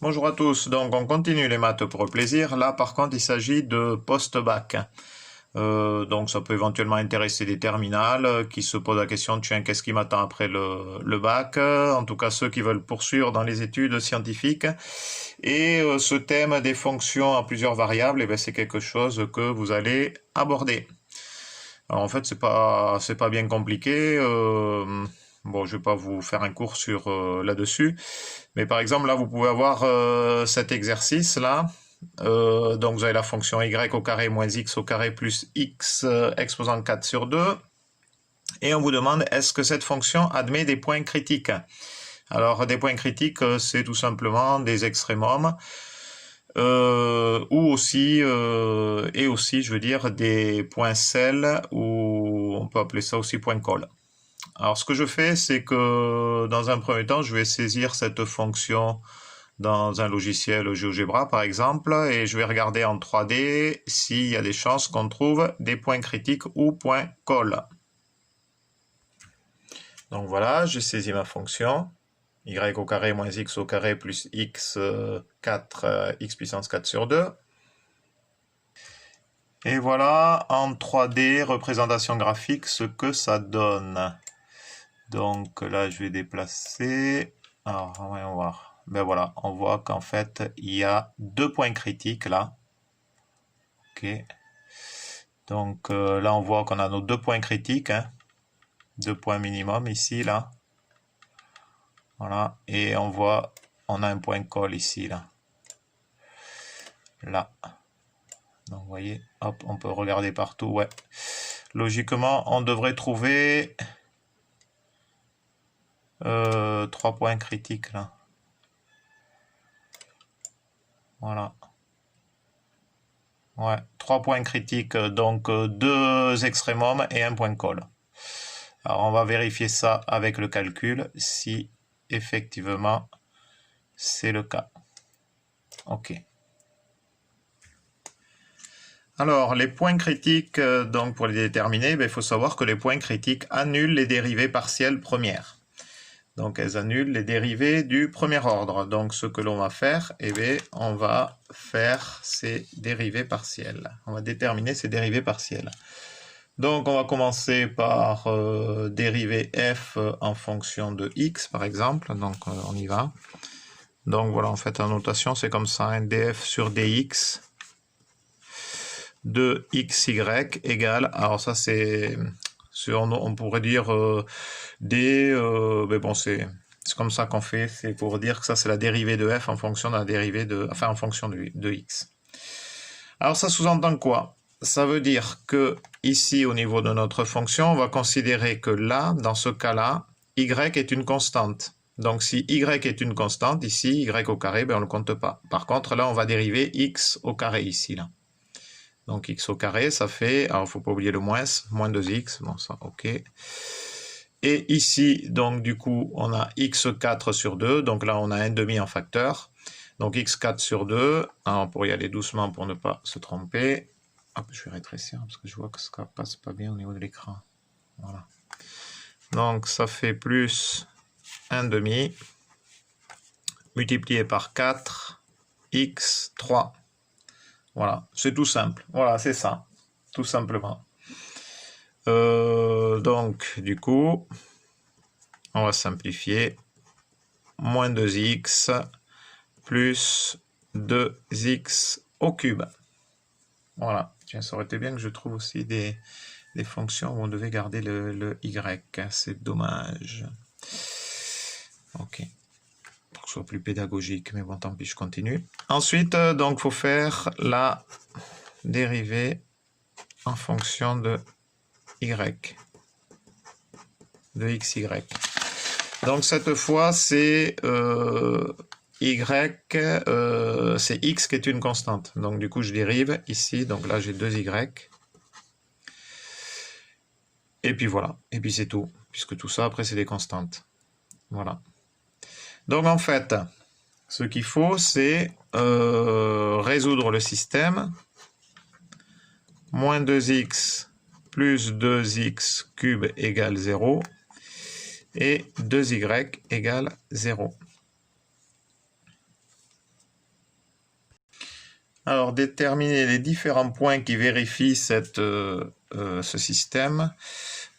Bonjour à tous, donc on continue les maths pour le plaisir. Là par contre il s'agit de post-bac. Donc ça peut éventuellement intéresser des terminales qui se posent la question, tiens, qu'est-ce qui m'attend après le bac? En tout cas ceux qui veulent poursuivre dans les études scientifiques. Et ce thème des fonctions à plusieurs variables, eh ben, c'est quelque chose que vous allez aborder. Alors en fait c'est pas bien compliqué. Bon, je vais pas vous faire un cours sur là-dessus. Mais par exemple, là, vous pouvez avoir cet exercice-là. Donc, vous avez la fonction y au carré moins x au carré plus x exposant 4 sur 2. Et on vous demande, est-ce que cette fonction admet des points critiques? Alors, des points critiques, c'est tout simplement des extrémums. Ou aussi, je veux dire, des points sel, ou on peut appeler ça aussi point colle. Alors, ce que je fais, c'est que dans un premier temps, je vais saisir cette fonction dans un logiciel GeoGebra, par exemple, et je vais regarder en 3D s'il y a des chances qu'on trouve des points critiques ou points colle. Donc voilà, j'ai saisi ma fonction y au carré moins x au carré plus x 4 x puissance 4 sur 2. Et voilà en 3D, représentation graphique, ce que ça donne. Donc là, je vais déplacer. Alors, voyons voir. Ben voilà, on voit qu'en fait, il y a deux points critiques là. Ok. Donc là, on voit qu'on a nos deux points critiques. Hein. Deux points minimum ici, là. Voilà. Et on voit, on a un point colle ici, là. Là. Donc, vous voyez, hop, on peut regarder partout. Ouais. Logiquement, on devrait trouver 3 points critiques, là. Voilà. Ouais, 3 points critiques, donc 2 extrémums et un point colle. Alors on va vérifier ça avec le calcul, si effectivement c'est le cas. Ok. Alors les points critiques, donc pour les déterminer, il faut savoir que les points critiques annulent les dérivées partielles premières. Donc elles annulent les dérivées du premier ordre. Donc ce que l'on va faire, on va faire ces dérivées partielles. On va déterminer ces dérivées partielles. Donc on va commencer par dériver f en fonction de x par exemple. Donc on y va. Donc voilà, en fait en notation c'est comme ça, un df sur dx de xy égale, alors ça c'est, on pourrait dire d, mais bon c'est comme ça qu'on fait, c'est pour dire que ça c'est la dérivée de f en fonction de la dérivée de, enfin en fonction de x. Alors ça sous-entend quoi? Ça veut dire que ici au niveau de notre fonction, on va considérer que là, dans ce cas-là, y est une constante. Donc si y est une constante, ici, y au carré, ben on ne le compte pas. Par contre, là, on va dériver x au carré ici. Là. Donc x au carré, ça fait, alors il ne faut pas oublier le moins 2x, bon ça, ok. Et ici, donc du coup, on a x4 sur 2, donc là on a un demi en facteur. Donc x4 sur 2, alors pour y aller doucement pour ne pas se tromper, hop, je vais rétrécir parce que je vois que ça passe pas bien au niveau de l'écran. Voilà. Donc ça fait plus un demi multiplié par 4 x3. Voilà, c'est tout simple. Voilà, c'est ça, tout simplement. Donc, du coup, on va simplifier. Moins 2x plus 2x au cube. Voilà. Tiens, ça aurait été bien que je trouve aussi des fonctions où on devait garder le y. C'est dommage. Ok. Pour que ce soit plus pédagogique, mais bon, tant pis, je continue. Ensuite, donc, il faut faire la dérivée en fonction de y. De xy. Donc, cette fois, c'est y, c'est x qui est une constante. Donc, du coup, je dérive ici. Donc là, j'ai 2y. Et puis voilà. Et puis c'est tout. Puisque tout ça, après, c'est des constantes. Voilà. Donc, en fait, ce qu'il faut, c'est résoudre le système. Moins 2x plus 2x cube égale 0. Et 2y égale 0. Alors, déterminer les différents points qui vérifient ce système.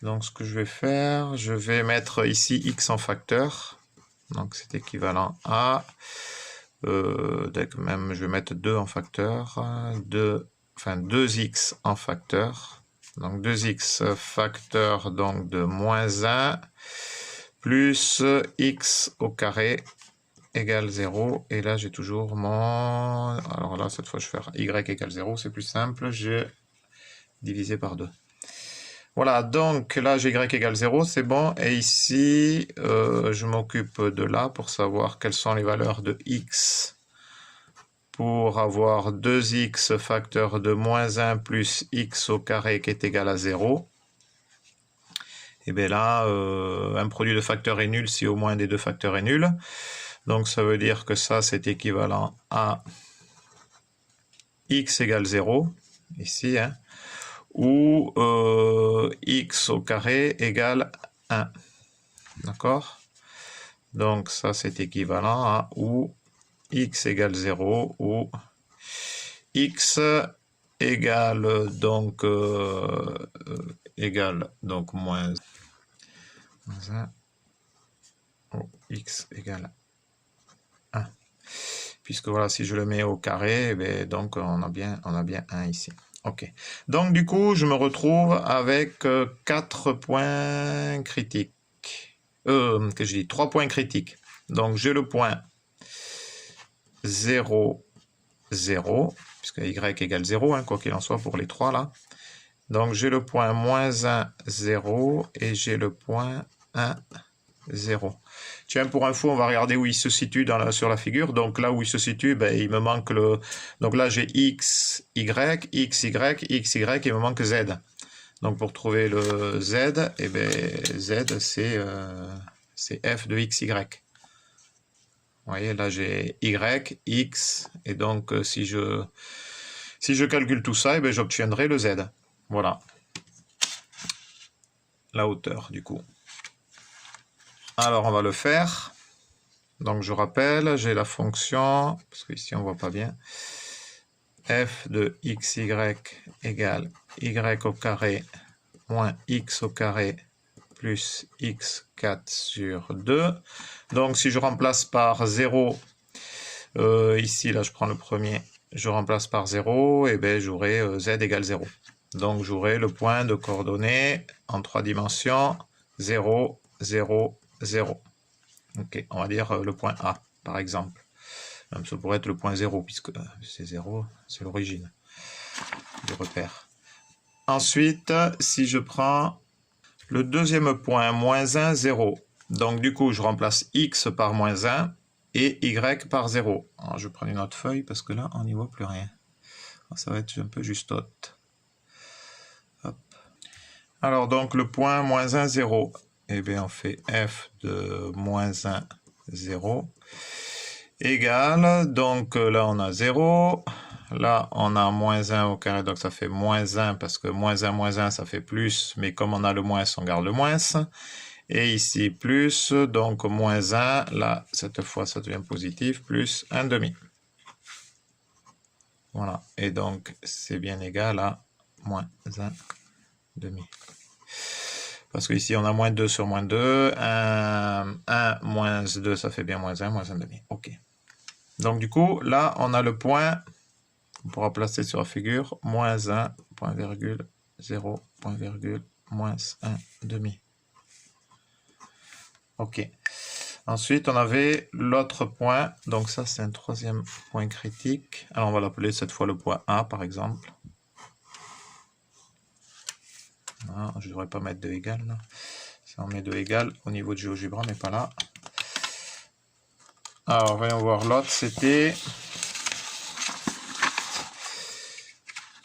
Donc, ce que je vais faire, je vais mettre ici x en facteur. Donc, c'est équivalent à... même, je vais mettre 2 en facteur. 2x en facteur. Donc, 2x facteur donc de moins 1 plus x au carré égale 0, et là j'ai toujours mon... Alors là, cette fois je vais faire y égale 0, c'est plus simple, j'ai divisé par 2. Voilà, donc là j'ai y égale 0, c'est bon, et ici je m'occupe de là pour savoir quelles sont les valeurs de x. Pour avoir 2x facteur de moins 1 plus x au carré qui est égal à 0. Et bien là, un produit de facteurs est nul si au moins un des deux facteurs est nul. Donc ça veut dire que ça c'est équivalent à x égale 0, ici, hein, ou x au carré égale 1. D'accord? Donc ça c'est équivalent à ou x égale 0 ou x égale donc moins 1 ou x égale 1. Puisque voilà, si je le mets au carré, eh donc on a bien 1 ici. Ok. Donc du coup, je me retrouve avec 4 points critiques. Que je dis 3 points critiques. Donc j'ai le point 0, 0, puisque y égale 0, hein, quoi qu'il en soit pour les 3 là. Donc j'ai le point moins 1, 0, et j'ai le point 1, 0. Tiens, pour info, on va regarder où il se situe sur la figure. Donc là où il se situe, ben, il me manque le... Donc là, j'ai x, y, x, y, x, y, il me manque z. Donc pour trouver le z, eh ben, z, c'est f de x, y. Vous voyez, là, j'ai y, x, et donc si je calcule tout ça, eh ben, j'obtiendrai le z. Voilà. La hauteur, du coup. Alors, on va le faire. Donc, je rappelle, j'ai la fonction, parce qu'ici, on ne voit pas bien, f de xy égale y au carré moins x au carré plus x4 sur 2. Donc, si je remplace par 0, ici, là, je prends le premier, je remplace par 0, et bien, j'aurai z égale 0. Donc, j'aurai le point de coordonnées en 3 dimensions, 0, 0, 0. Ok, on va dire le point A, par exemple. Même ça pourrait être le point 0, puisque c'est 0, c'est l'origine du repère. Ensuite, si je prends le deuxième point, moins 1, 0. Donc, du coup, je remplace x par moins 1 et y par 0. Alors, je prends une autre feuille, parce que là, on n'y voit plus rien. Ça va être un peu justote. Hop. Alors, donc, le point moins 1, 0. Eh bien, on fait f de moins 1, 0. Égale, donc là, on a 0. Là, on a moins 1 au carré, donc ça fait moins 1, parce que moins 1, ça fait plus. Mais comme on a le moins, on garde le moins. Et ici, plus, donc moins 1. Là, cette fois, ça devient positif, plus 1 demi. Voilà. Et donc, c'est bien égal à moins 1 demi. Parce qu'ici, on a moins 2 sur moins 2. 1 moins 2, ça fait bien moins 1 demi. OK. Donc, du coup, là, on a le point, on pourra placer sur la figure, moins 1, point virgule, 0, point virgule, moins 1 demi. OK. Ensuite, on avait l'autre point. Donc, ça, c'est un troisième point critique. Alors, on va l'appeler cette fois le point A, par exemple. Ah, je ne devrais pas mettre de égal là. Si on met de égal au niveau de GeoGebra, mais pas là. Alors, voyons voir l'autre, c'était...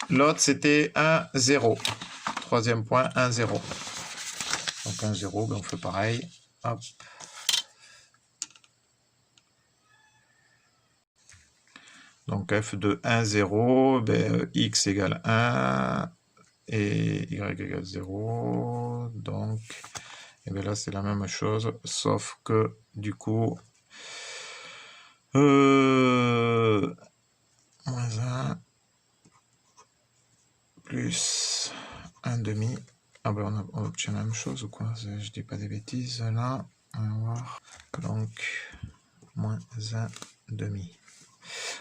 L'autre, c'était 1, 0. Troisième point, 1, 0. Donc 1, 0, ben on fait pareil. Hop. Donc f de 1, 0, ben, x égale 1 et y égale 0. Donc, et bien là, c'est la même chose, sauf que du coup, moins 1, ben on obtient la même chose ou quoi? Je dis pas des bêtises là. On va voir. Donc, moins 1,5.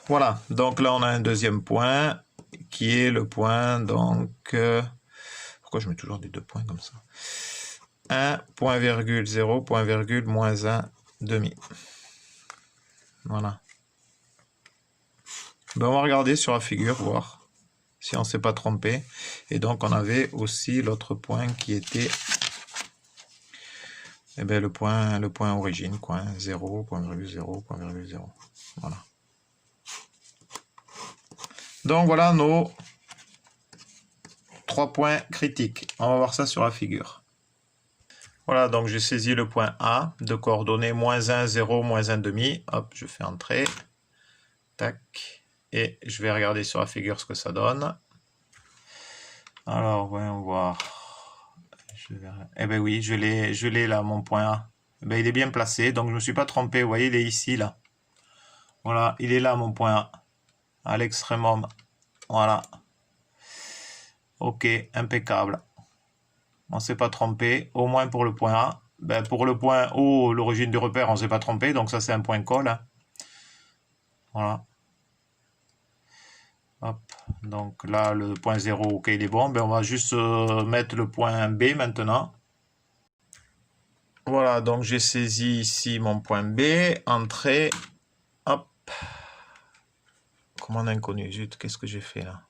Voilà, donc là on a un deuxième point qui est le point, donc... pourquoi je mets toujours des 2 points comme ça? 1, point virgule 0, point virgule, moins 1,5. Voilà. Ben, on va regarder sur la figure, voir si on ne s'est pas trompé. Et donc on avait aussi l'autre point qui était le point origine, quoi, 0, point virgule 0, point virgule 0. Voilà. Donc voilà nos 3 points critiques. On va voir ça sur la figure. Voilà, donc j'ai saisi le point A de coordonnées moins 1, 0, moins 1,5. Hop, je fais entrer. Tac. Et je vais regarder sur la figure ce que ça donne. Alors, voyons voir. Eh bien oui, je l'ai là, mon point A. Eh bien, il est bien placé, donc je ne me suis pas trompé. Vous voyez, il est ici, là. Voilà, il est là, mon point A. À l'extrémum. Voilà. Ok, impeccable. On ne s'est pas trompé, au moins pour le point A. Ben, pour le point O, l'origine du repère, on ne s'est pas trompé, donc ça c'est un point colle. Hein. Voilà. Hop. Donc là, le point 0, ok, il est bon. Ben, on va juste mettre le point B maintenant. Voilà, donc j'ai saisi ici mon point B, entrée. Hop. Commande inconnue, zut, qu'est-ce que j'ai fait là?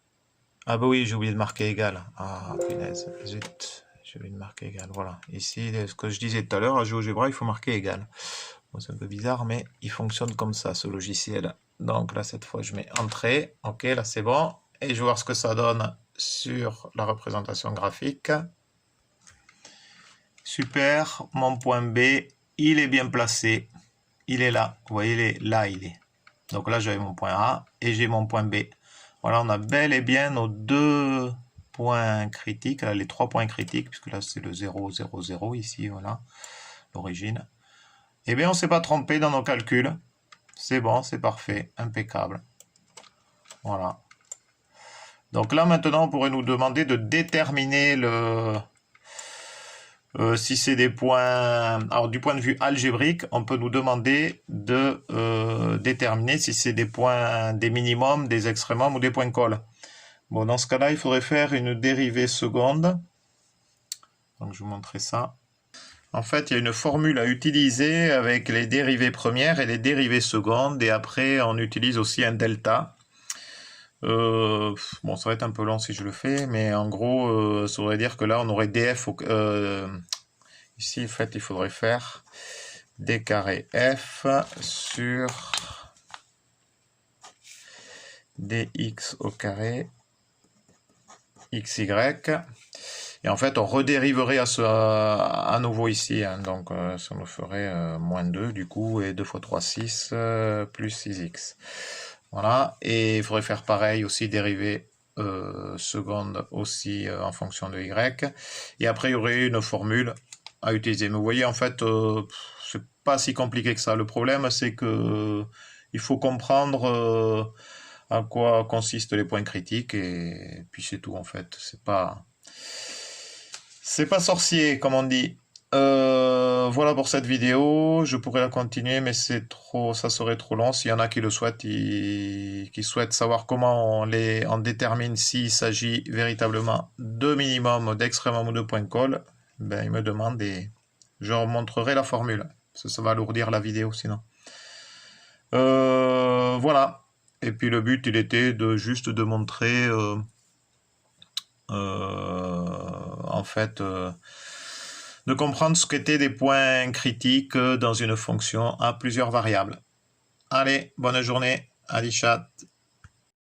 Ah bah oui, j'ai oublié de marquer égal. Ah, punaise, zut. J'ai oublié de marquer égal. Voilà. Ici, ce que je disais tout à l'heure, à GeoGebra, il faut marquer égal. Bon, c'est un peu bizarre, mais il fonctionne comme ça, ce logiciel. Donc là, cette fois, je mets entrée. Ok, là, c'est bon. Et je vais voir ce que ça donne sur la représentation graphique. Super. Mon point B, il est bien placé. Il est là. Vous voyez, là, il est. Donc là, j'avais mon point A et j'ai mon point B. Voilà, on a bel et bien nos 2 points critiques, là, les 3 points critiques, puisque là c'est le 0, 0, 0 ici, voilà, l'origine. Eh bien, on ne s'est pas trompé dans nos calculs. C'est bon, c'est parfait, impeccable. Voilà. Donc là, maintenant, on pourrait nous demander de déterminer le... si c'est des points... Alors, du point de vue algébrique, on peut nous demander de déterminer si c'est des points, des minimums, des extrémums ou des points cols. Bon, dans ce cas-là, il faudrait faire une dérivée seconde. Donc, je vous montrerai ça. En fait, il y a une formule à utiliser avec les dérivées premières et les dérivées secondes. Et après, on utilise aussi un delta. Bon, ça va être un peu long si je le fais, mais en gros, ça voudrait dire que là, on aurait df... ici, en fait, il faudrait faire d carré f sur dx au carré xy. Et en fait, on redériverait à nouveau ici. Hein, donc, ça nous ferait moins 2 du coup, et 2 fois 3, 6, plus 6x. Voilà, et il faudrait faire pareil aussi, dériver seconde aussi en fonction de y. Et après, il y aurait une formule à utiliser. Mais vous voyez, en fait, c'est pas si compliqué que ça. Le problème, c'est que il faut comprendre à quoi consistent les points critiques, et puis c'est tout, en fait. C'est pas sorcier, comme on dit. Voilà pour cette vidéo. Je pourrais la continuer, mais ça serait trop long. S'il y en a qui le souhaitent, qui souhaitent savoir comment on détermine s'il s'agit véritablement de minimum, d'extrémum ou de point coll, ben, ils me demandent et je leur montrerai la formule. Ça va alourdir la vidéo sinon. Voilà. Et puis le but, il était juste de montrer... en fait, de comprendre ce qu'étaient des points critiques dans une fonction à plusieurs variables. Allez, bonne journée, Ali Chat.